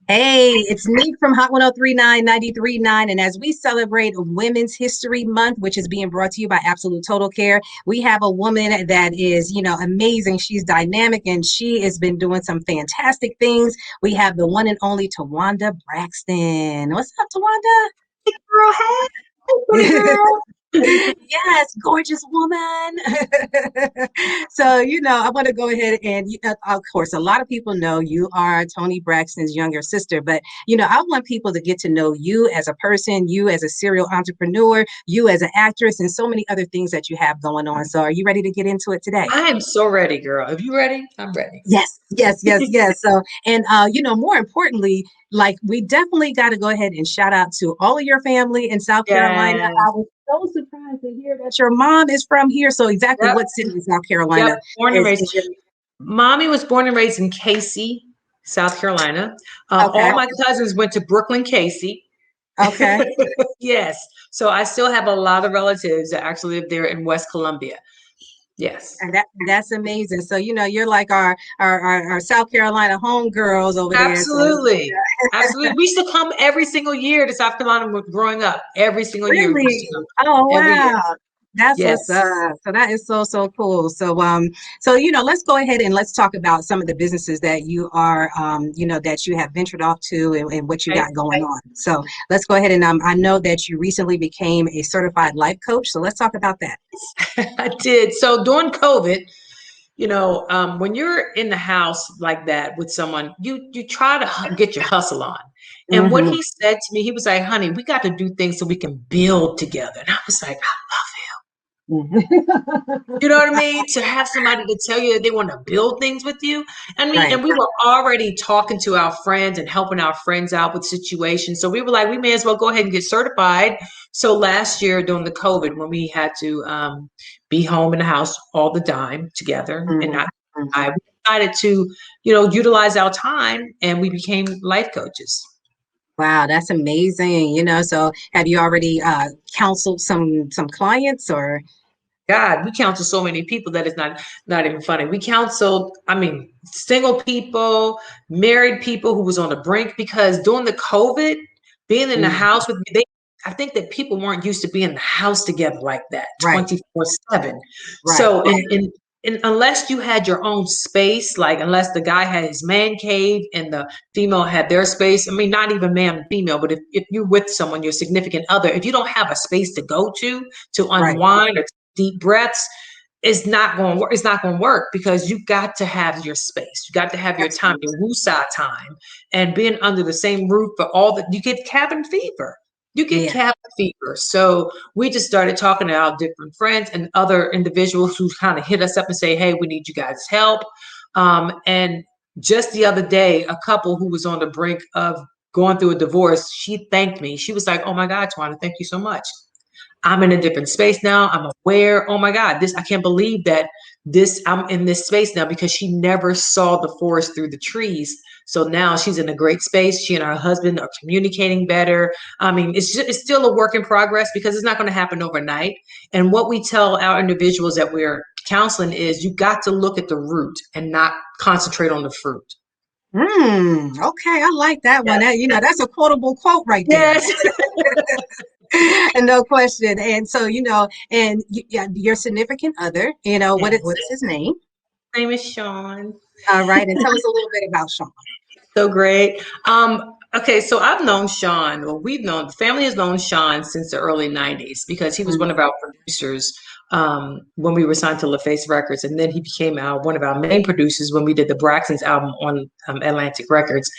Hey, it's Neek from Hot 1039 93.9. And as we celebrate Women's History Month, which is being brought to you by Absolute Total Care, we have a woman that is, amazing. She's dynamic and she has been doing some fantastic things. We have the one and only Towanda Braxton. What's up, Girl, hey, pretty Towanda? girl. Yes, gorgeous woman. So, I want to go ahead and, of course, a lot of people know you are Tony Braxton's younger sister, but, I want people to get to know you as a person, you as a serial entrepreneur, you as an actress, and so many other things that you have going on. So, are you ready to get into it today? I am so ready, girl. Are you ready? I'm ready. Yes, yes, yes, yes. So, and more importantly, like we definitely got to go ahead and shout out to all of your family in South Carolina. I Yes. was so surprised to hear that your mom is from here. So, exactly Yep. what city in South Yep. Carolina Born and raised. is your? Mommy was born and raised in Casey, South Carolina. Okay, All my cousins went to Brooklyn, Casey. okay. Yes. So I still have a lot of relatives that actually live there in West Columbia. Yes. And that's amazing. So, you're like our South Carolina homegirls over there. So, Absolutely. Absolutely. We used to come every single year to South Carolina growing up. Every single year we used to really? come. Oh, Every year. wow. That's what's Yes. up. So that is so, so cool. So let's go ahead and let's talk about some of the businesses that you are, that you have ventured off to and what you Okay. got going on. So let's go ahead and I know that you recently became a certified life coach. So let's talk about that. I did. So during COVID, when you're in the house like that with someone, you try to get your hustle on. And what Hmm. he said to me, he was like, "Honey, we got to do things so we can build together." And I was like, you know what I mean? To have somebody to tell you that they want to build things with you. I mean, Right. and we were already talking to our friends and helping our friends out with situations. So we were like, we may as well go ahead and get certified. So last year during the COVID, when we had to be home in the house all the time together, and Hmm. I decided to, utilize our time, and we became life coaches. Wow, that's amazing. So have you already counseled some clients or? God, we counsel so many people that it's not even funny. We counseled, I mean, single people, married people who was on the brink because during the COVID, being in the Mhm. house with me, I think that people weren't used to being in the house together like that, Right, 24/7. right. So and unless you had your own space, like unless the guy had his man cave and the female had their space, I mean, not even man and female, but if you're with someone, your significant other, if you don't have a space to go to Right. unwind or deep breaths, it's not going to work. It's not going to work because you got to have your space. You got to have your time, Absolutely. your woosah time, and being under the same roof for all that. You get cabin fever. You get Yeah. cabin fever. So we just started talking to our different friends and other individuals who kind of hit us up and say, "Hey, we need you guys' help." And just the other day, a couple who was on the brink of going through a divorce, she thanked me. She was like, "Oh my God, Twana, thank you so much. I'm in a different space now. I'm aware. Oh my God, I can't believe that I'm in this space now because she never saw the forest through the trees. So now she's in a great space. She and her husband are communicating better. I mean, it's still a work in progress because it's not going to happen overnight. And what we tell our individuals that we're counseling is you got to look at the root and not concentrate on the fruit. Okay, I like that one. Yes. That's a quotable quote right there. Yes. And no question. And so, and yeah, your significant other, Yes. what is his name? My name is Sean. All right, and tell us a little bit about Sean. So great. Okay, so I've known Sean, well, the family has known Sean since the early 90s because he was one of Mhm. our producers when we were signed to LaFace Records. And then he became one of our main producers when we did the Braxton's album on Atlantic Records.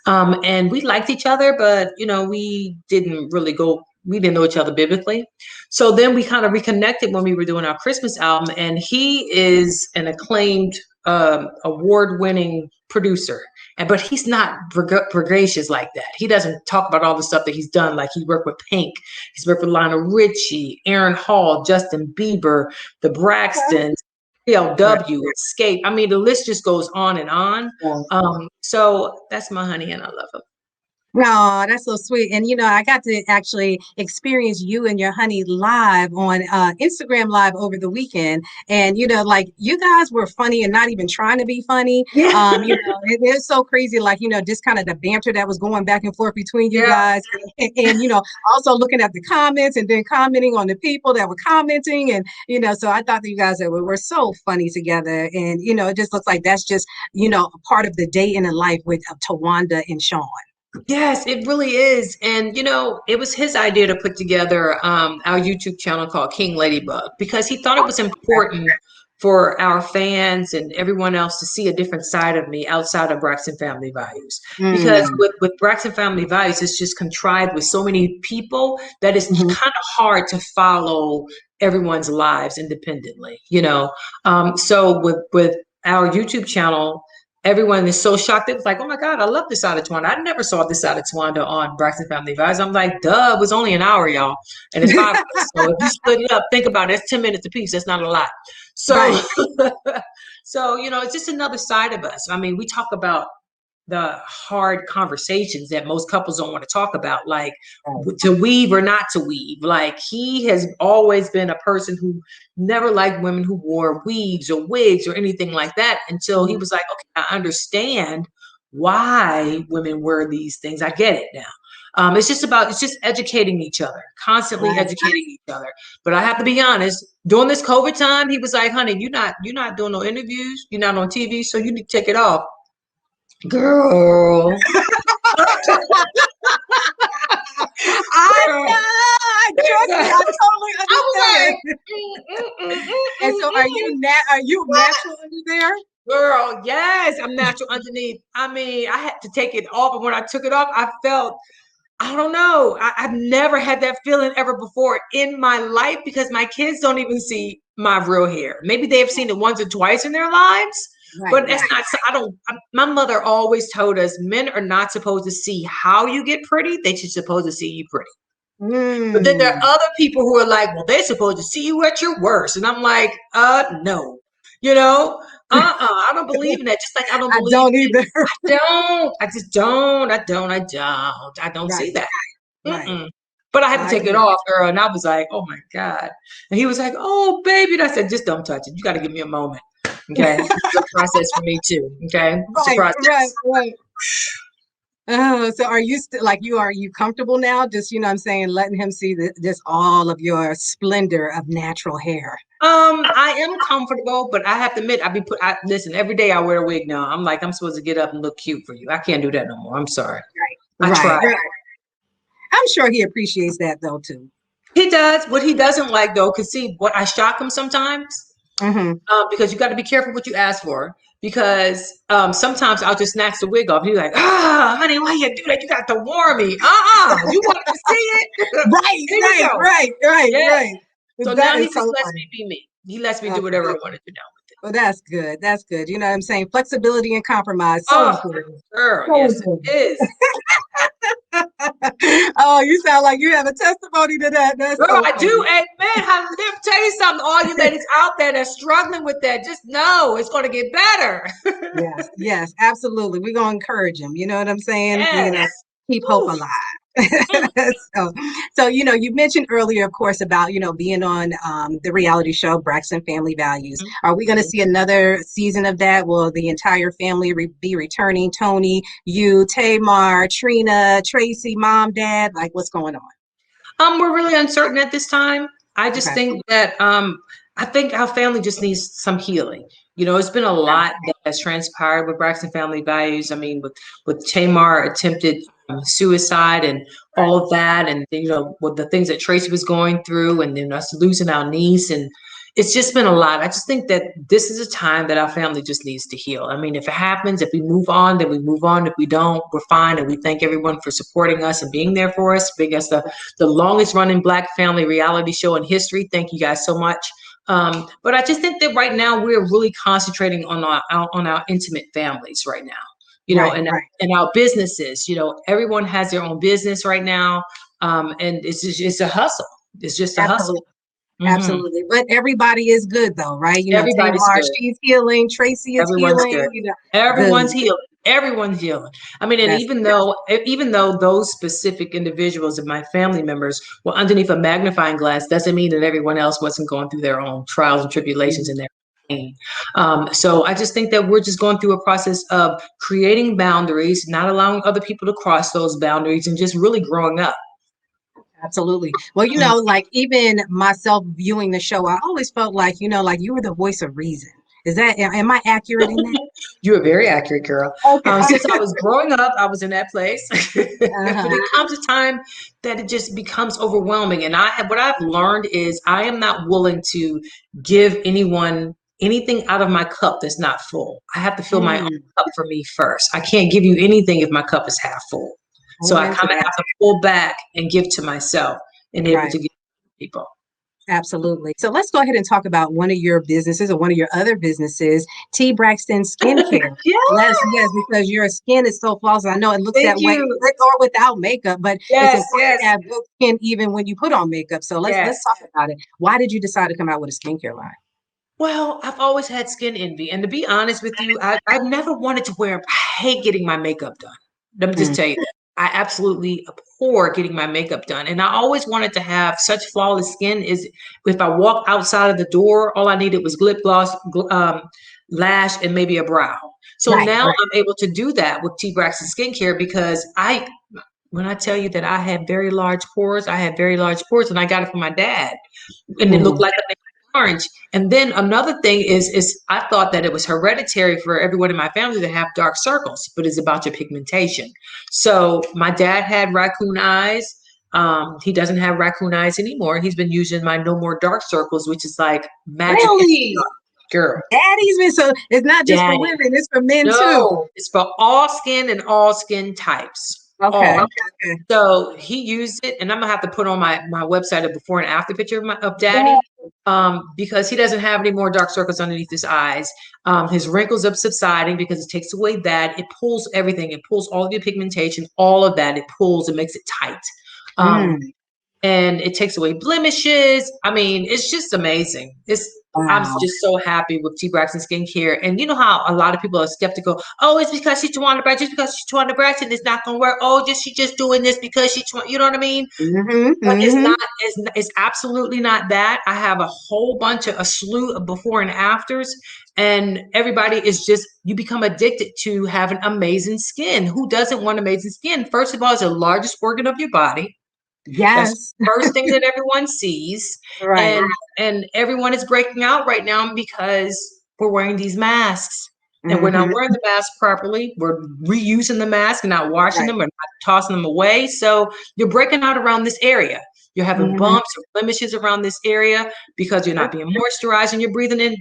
And we liked each other, but, we didn't know each other biblically. So then we kind of reconnected when we were doing our Christmas album. And he is an acclaimed award-winning producer. But he's not gregarious like that. He doesn't talk about all the stuff that he's done. Like he worked with Pink, he's worked with Lionel Richie, Aaron Hall, Justin Bieber, the Braxtons, Right. PLW, Escape. I mean, the list just goes on and on. Yeah. So that's my honey, and I love him. No, that's so sweet. And I got to actually experience you and your honey live on Instagram Live over the weekend. And like you guys were funny and not even trying to be funny. Yeah. It is so crazy, like, just kind of the banter that was going back and forth between you Yeah. guys. And also looking at the comments and then commenting on the people that were commenting. And so I thought that you guys were so funny together. And it just looks like that's just, a part of the day in the life with Towanda and Sean. Yes, it really is. And it was his idea to put together our YouTube channel called King Ladybug because he thought it was important for our fans and everyone else to see a different side of me outside of Braxton Family Values. Because Mm. with Braxton Family Values, it's just contrived with so many people that it's Mhm. kind of hard to follow everyone's lives independently. So with our YouTube channel, everyone is so shocked. It was like, oh my God, I love this side of Tawanda. I never saw this side of Tawanda on Braxton Family Vibes. I'm like, duh, it was only an hour, y'all. And it's 5 of us. So if you split it up, think about it. It's 10 minutes apiece. That's not a lot. So, Right. so, it's just another side of us. I mean, we talk about the hard conversations that most couples don't want to talk about, like Right. to weave or not to weave. Like he has always been a person who never liked women who wore weaves or wigs or anything like that until he Mhm. was like, okay, I understand why women wear these things. I get it now. It's just educating each other, constantly Right. educating each other. But I have to be honest, during this COVID time, he was like, honey, you're not doing no interviews, you're not on TV, so you need to take it off. Girl. I Girl. know. Trust me, I totally I was understand. like, And so, are you natural under there? girl, yes, I'm natural underneath. I mean, I had to take it off, and when I took it off, I felt, I don't know, I've never had that feeling ever before in my life because my kids don't even see my real hair. Maybe they have seen it once or twice in their lives, Right. but that's Right. not. I don't. My mother always told us men are not supposed to see how you get pretty; they're just supposed to see you pretty. But then there are Mm. other people who are like, well, they're supposed to see you at your worst. And I'm like, no, you know, I don't believe in that. Just like I don't I believe don't either. I just don't. I don't see Right. that. Right. Mm-mm. But I had to I take it agree. off, girl. And I was like, oh my God. And he was like, oh, baby. And I said, just don't touch it. You got to give me a moment. Okay. It's a process for me too. Okay. It's a Right. Right. process. Right. Oh, so are you still like are you comfortable now? Just, I'm saying, letting him see just all of your splendor of natural hair. I am comfortable, but I have to admit, listen, every day I wear a wig now. I'm like, I'm supposed to get up and look cute for you. I can't do that no more. I'm sorry. I Right. tried. Right. I'm sure he appreciates that though too. He does. What he doesn't like though, cause see, what I shock him sometimes, Hmm. because you got to be careful what you ask for. Because sometimes I'll just snatch the wig off. He's like, honey, why you do that? You got to warn me. You wanted to see it? Right. Here you Right. go. Right. Right. Yeah. Right. So That now he is just so lets funny. me be me. He lets me do Okay. whatever I want to do now. Well, that's good. That's good. You know what I'm saying? Flexibility and compromise, so Oh, important. girl, So yes, it important. is. Oh, you sound like you have a testimony to that. That's Girl, so I do funny. admit, let me tell you something. All you ladies out there that's struggling with that, just know it's going to get better. Yes, yes, absolutely. We're gonna encourage him. You know what I'm saying? Yes. Keep hope Whew. alive. Mm, so, so you mentioned earlier, of course, about being on the reality show Braxton Family Values. mm, Are we going to mm. see another season of that? Will the entire family be returning? Tony, you, Tamar, Trina, Tracy, mom, dad? Like, what's going on? We're really uncertain at this time. I just Okay. think that I think our family just needs some healing. It's been a lot that has transpired with Braxton Family Values. I mean, with Tamar attempted suicide and all of that, and with the things that Tracy was going through, and then us losing our niece, and it's just been a lot. I just think that this is a time that our family just needs to heal. I mean, if it happens, if we move on, then we move on. If we don't, we're fine. And we thank everyone for supporting us and being there for us, being us the longest running Black family reality show in history. Thank you guys so much. But I just think that right now we're really concentrating on our intimate families right now. Right, And right. our businesses. Everyone has their own business right now, and it's a hustle. It's just a hustle. Absolutely. Hmm. Absolutely. But everybody is good though, right? Everybody's Tamar, good. she's healing. Tracy is Everyone's good. healing. Everyone's Good. healing. everyone's healing. I mean, and That's even though those specific individuals and my family members were underneath a magnifying glass, doesn't mean that everyone else wasn't going through their own trials and tribulations and their pain. So I just think that we're just going through a process of creating boundaries, not allowing other people to cross those boundaries, and just really growing up. absolutely. Well, like even myself viewing the show, I always felt like, like you were the voice of reason. Am I accurate in that? You are very accurate, girl. Okay. Since I was growing up, I was in that place. But Uh-huh. it comes a time that it just becomes overwhelming. And what I've learned is I am not willing to give anyone anything out of my cup that's not full. I have to fill my own Mm, cup for me first. I can't give you anything if my cup is half full. So I amen to kind of that. have to pull back and give to myself and able Right. to give to people. Absolutely. So let's go ahead and talk about one of your businesses or one of your other businesses, T Braxton Skincare. Yeah, Yes, because your skin is so flawless. I know it looks thank that way you. with or without makeup, but it's Yes, important yes, to have good skin even when you put on makeup. So let's yes. talk about it. Why did you decide to come out with a skincare line? Well, I've always had skin envy. And to be honest with you, I've never wanted to wear, I hate getting my makeup done. Let me just Mm, tell you that. I absolutely abhor getting my makeup done. And I always wanted to have such flawless skin is if I walked outside of the door, all I needed was lip gloss, lash, and maybe a brow. So right, now right. I'm able to do that with T Braxton Skincare because when I tell you that I had very large pores, I had very large pores and I got it from my dad and it looked Mhm. like a orange. And then another thing is I thought that it was hereditary for everyone in my family to have dark circles, but it's about your pigmentation. So my dad had raccoon eyes. He doesn't have raccoon eyes anymore. He's been using my No More Dark Circles, which is like magic in the Really? dark. Girl, Daddy's been so it's not just for daddy. women, it's for men too. No, it's for all skin and all skin types. Okay. All. Okay. So he used it, and I'm gonna have to put on my website a before and after picture of Yeah. Daddy, because he doesn't have any more dark circles underneath his eyes. His wrinkles are subsiding because it takes away that. It pulls everything. It pulls all of your pigmentation, all of that. It pulls. It makes it tight. Um, Mm, and it takes away blemishes. I mean, it's just amazing. I'm wow. just so happy with T Braxton Skincare. And you know how a lot of people are skeptical. Oh, it's because she's Towanda Braxton. Just because she's Towanda Braxton, it's not gonna work. Oh, she just doing this because you know what I mean? Hmm. But it's Hmm. not. It's absolutely not that. I have a slew of before and afters, and everybody is just you become addicted to having amazing skin. Who doesn't want amazing skin? First of all, it's the largest organ of your body. That's Yes. the first thing that everyone sees. Right. And everyone is breaking out right now because we're wearing these masks. And we're not Hmm. wearing the mask properly. We're reusing the mask and not washing Right. them or not tossing them away. So you're breaking out around this area. You're having Hmm. bumps or blemishes around this area because you're not being moisturized and you're breathing in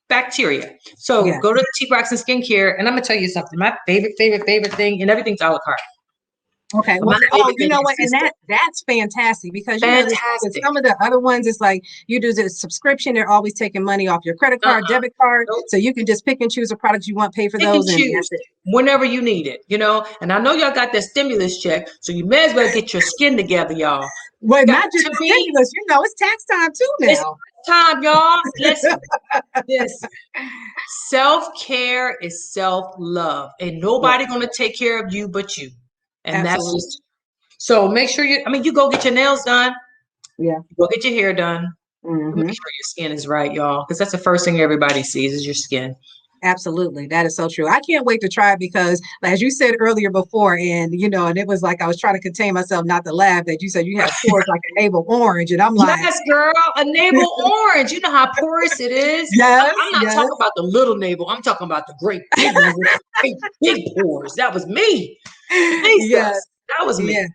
bacteria. So Yeah. go to T Braxton Skincare, and I'm gonna tell you something. My favorite thing, and everything's a la carte. Okay. But my Well, favorite you thing know is what? And this thing. that's fantastic because this with Fantastic. some of the other ones, it's like you do the subscription, they're always taking money off your credit card, Uh-uh. debit card. Nope. So you can just pick and choose the products you want, pay for Pick and those, and choose that's it. whenever you need it, And I know y'all got that stimulus check, so you may as well get your skin together, y'all. Well, Got not just to the me, stimulus, it's tax time too it's now. time, y'all. Listen. Self-care is self-love, and Yeah, nobody gonna take care of you but you. And that's absolutely. just so make sure you go get your nails done, Yeah. go get your hair done, make Hmm. sure your skin is right, y'all, because that's the first thing everybody sees is your skin. Absolutely. That is so true. I can't wait to try it because, as you said earlier before, and it was like I was trying to contain myself not to laugh that you said you have pores like a navel orange. And I'm like, Yes, girl, a navel orange. You know how porous it is. yes, I'm not yes, talking about the little navel. I'm talking about the great big ones with the big, big pores. That was me. yes, Jesus, that was yeah, me.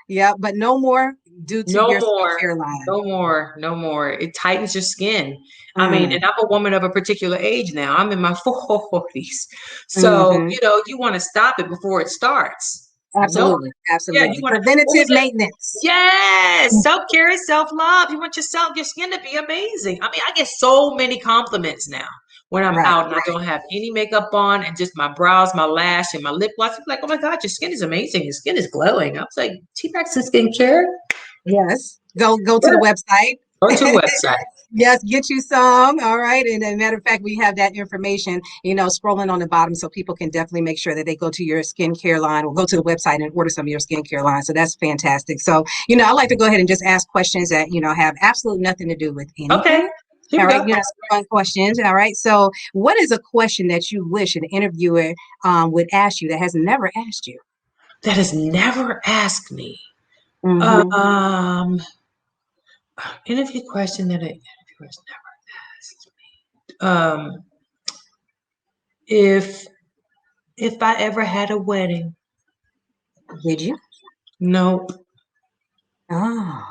yeah. But no more due to No your more, skincare line. no more, no more. It tightens your skin. I mean, Mm, and I'm a woman of a particular age now. I'm in my 40s. So, hmm. you want to stop it before it starts. No, Absolutely, yeah, you absolutely. want to, what Preventative was it? maintenance. Yes, self-care is self-love. You want your skin to be amazing. I mean, I get so many compliments now when I'm Right. out and I don't have any makeup on and just my brows, my lash, and my lip gloss. It's like, oh my God, your skin is amazing. Your skin is glowing. I was like, T-Rex and skincare. Yes. Go to the website. Go to the website. Yes, get you some. All right. And as a matter of fact, we have that information, scrolling on the bottom so people can definitely make sure that they go to your skincare line or go to the website and order some of your skincare line. So that's fantastic. So, I like to go ahead and just ask questions that, have absolutely nothing to do with Okay, anything. here All we right. go. Some fun questions. All right. So, what is a question that you wish an interviewer would ask you that has never asked you? That has never asked me. Hmm. Um, interview question that an interviewer has never asked me. If I ever had a wedding, Did you? no, Oh,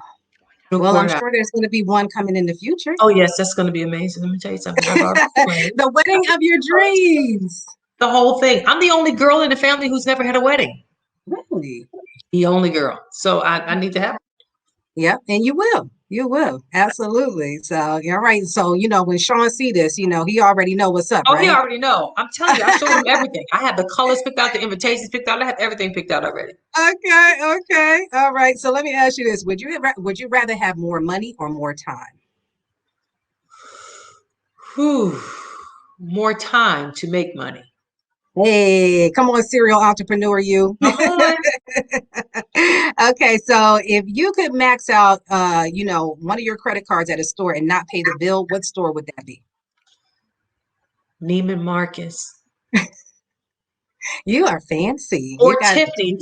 it'll well, I'm courthouse. sure there's going to be one coming in the future. Oh yes, that's going to be amazing. Let me tell you something. I've already planned The wedding of your dreams. the whole thing. I'm the only girl in the family who's never had a wedding. Really? The only girl. So I need to have. Yep, and you will. You will. Absolutely. So, all right. So, when Sean see this, he already know what's up, Oh, he right? already know. I'm telling you, I showed him everything. I have the colors picked out, the invitations picked out. I have everything picked out already. Okay, okay. All right. So let me ask you this. Would you rather have more money or more time? Whew. More time to make money. Hey, come on, serial entrepreneur, you. Come on. Okay, so if you could max out one of your credit cards at a store and not pay the bill, what store would that be? Neiman Marcus. You are fancy. You Or got Tiffany.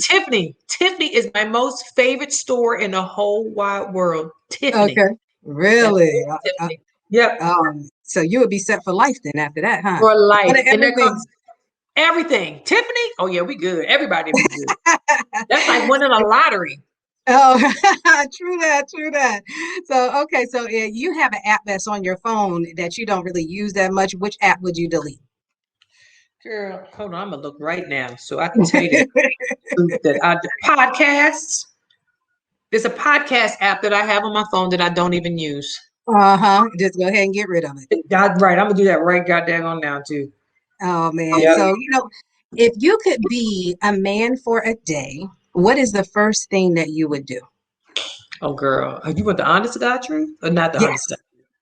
Tiffany is my most favorite store in the whole wide world. Tiffany. okay. That's Really? Tiffany. Yep. So you would be set for life then after that, huh? For One life. of And there everything. comes everything. Tiffany? Oh yeah, we good. Everybody be good. That's like winning a lottery. Oh, true that, true that. So, okay, so you have an app that's on your phone that you don't really use that much. Which app would you delete? Girl, hold on, I'm gonna look right now so I can tell you the truth that the podcasts. There's a podcast app that I have on my phone that I don't even use. Uh-huh. Just go ahead and get rid of it. God, right, I'm gonna do that right goddamn on now too. Oh man. Yep. So, if you could be a man for a day, what is the first thing that you would do? Oh girl, you want the honest to God truth or not the honest to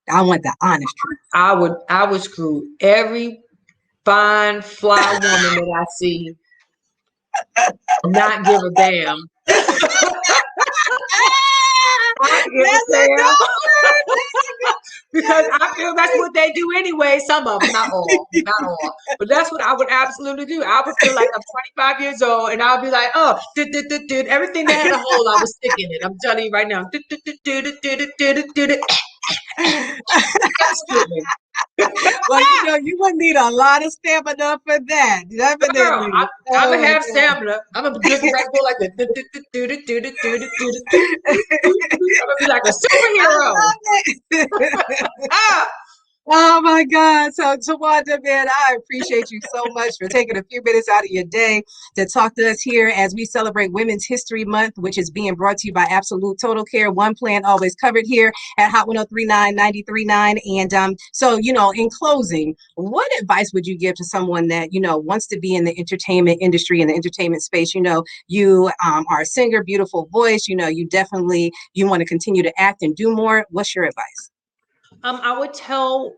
Yes, I want the honest truth. God? I would screw every fine fly woman that I see, not give a damn. I don't give a That's a damn. good one. Because I feel that's what they do anyway. Some of them, not all, not all. But that's what I would absolutely do. I would feel like I'm 25 years old and I'll be like, oh, everything that had a hole, I was sticking it. I'm telling you right now. Excuse Well, you would need a lot of stamina for that. girl, Definitely. I'm Oh gonna my have stamina. I'm gonna just right go like this. I'm gonna be like a I superhero. love it. Ah, Oh my God. So, Tawanda, man, I appreciate you so much for taking a few minutes out of your day to talk to us here as we celebrate Women's History Month, which is being brought to you by Absolute Total Care. One plan always covered here at Hot 1039 939. And so, in closing, what advice would you give to someone that, wants to be in the entertainment industry, in the entertainment space? You are a singer, beautiful voice, you definitely you want to continue to act and do more. What's your advice? I would tell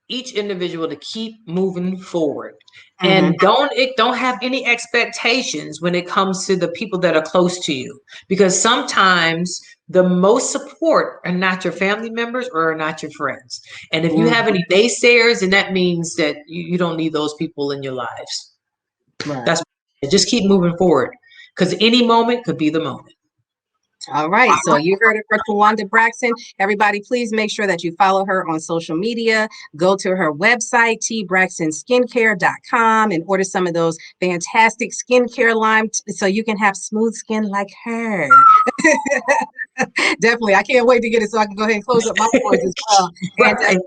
each individual to keep moving forward Hmm. and don't have any expectations when it comes to the people that are close to you, because sometimes the most support are not your family members or are not your friends. And if you have any naysayers, then that means that you don't need those people in your lives. Right. That's just keep moving forward, because any moment could be the moment. All right. So you heard it from Towanda Braxton. Everybody, please make sure that you follow her on social media. Go to her website, tbraxtonskincare.com, and order some of those fantastic skincare line so you can have smooth skin like her. Definitely. I can't wait to get it so I can go ahead and close up my pores as well. And Right.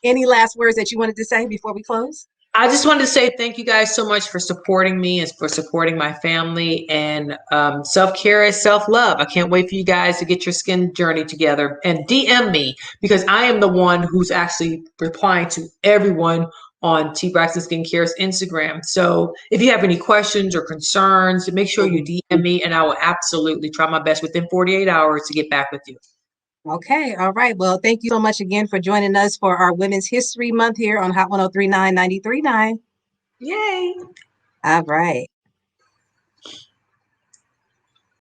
any last words that you wanted to say before we close? I just wanted to say thank you guys so much for supporting me and for supporting my family. And self-care is self-love. I can't wait for you guys to get your skin journey together and DM me, because I am the one who's actually replying to everyone on T Braxton Skincare's Instagram. So if you have any questions or concerns, make sure you DM me and I will absolutely try my best within 48 hours to get back with you. Okay. All right. Well, thank you so much again for joining us for our Women's History Month here on Hot 1039 93.9. Yay. All right.